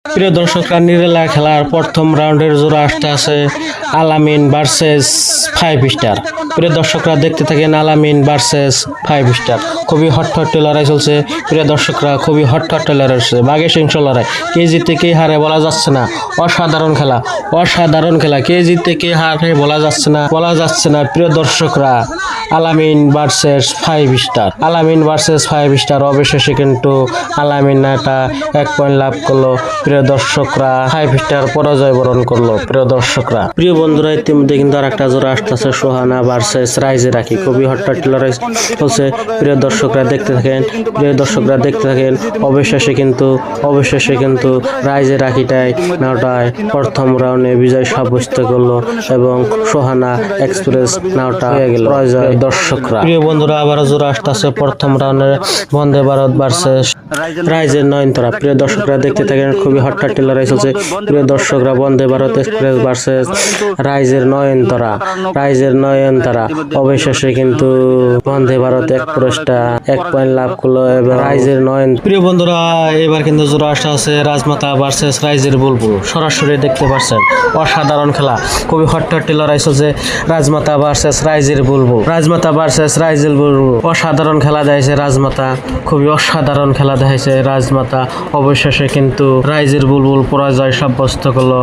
প্রিয় দর্শকরা, নিরেলা খেলার প্রথম রাউন্ডের জোড়া আসতে আছে আলামিন ভার্সেস 5 স্টার। প্রিয় দর্শকরা, দেখতে থাকেন আলামিন ভার্সেস 5 স্টার। খুবই হট্টট্টে লড়াই চলছে প্রিয় দর্শকরা, খুবই হট্টট্টে লড়াই চলছে, বাঘে সিংহ লড়াই। কে জিতে কে হারে বলা যাচ্ছে না, অসাধারণ খেলা, অসাধারণ খেলা। কে জিতে কে হারে বলা যাচ্ছে না প্রিয় দর্শকরা। আলামিন ভার্সেস 5 স্টার, আলামিন ভার্সেস 5 স্টার। অবশেষে কিন্তু আলামিন একটা 1 পয়েন্ট লাভ করলো প্রিয় দর্শকরা, 5 স্টার পরাজয় বরণ করলো প্রিয় দর্শকরা। প্রিয় বন্ধুরা, ইতিমধ্যে কিন্তু আর একটা জোড়া আসতেছে সোহানা ভার্সেস রাইজে রাখি। খুবই হট্টট্টে লড়াই চলছে প্রিয় দর্শকরা, দেখতে থাকেন প্রিয় দর্শকরা, দেখতে থাকেন। অবশেষে কিন্তু রাইজে রাখিটাই নাওটায় প্রথম রাউন্ডে বিজয় সাব্যস্ত করলো এবং সোহানা এক্সপ্রেস নাওটা হয়ে গেল পরাজয় দর্শকরা। প্রিয় বন্ধুরা, আবারও জোড়া আসতেছে প্রথম রাউন্ডে বন্দে ভারত ভার্সেস রাইজের নয়নতারা। প্রিয় দর্শকরা, দেখতে থাকেন, খুবই হট্টট্টে লড়াই চলছে প্রিয় দর্শকরা। বন্দে ভারত এক্সপ্রেস ভার্সেস রাইজের নয়নতারা। অবশেষে কিন্তু বন্দে ভারত এক্সপ্রেসটা 1 পয়েন্ট লাভ করলো এবং রাইজের নয়ন। প্রিয় বন্ধুরা, এবার কিন্তু জোড়া আসা আছে রাজমাতা ভার্সেস রাইজের বুলবুল। সরাসরি দেখতে পাচ্ছেন, অসাধারণ খেলা, খুবই হট্টট্টে লড়াই চলছে রাজমাতা ভার্সেস রাইজের বুলবুল। অসাধারণ খেলা দেখাইছে রাজমাতা, খুবই অসাধারণ খেলা দেখাইছে রাজমাতা। অবশেষে কিন্তু রাইজের বুলবুল পরাজয় সাব্যস্ত করলো।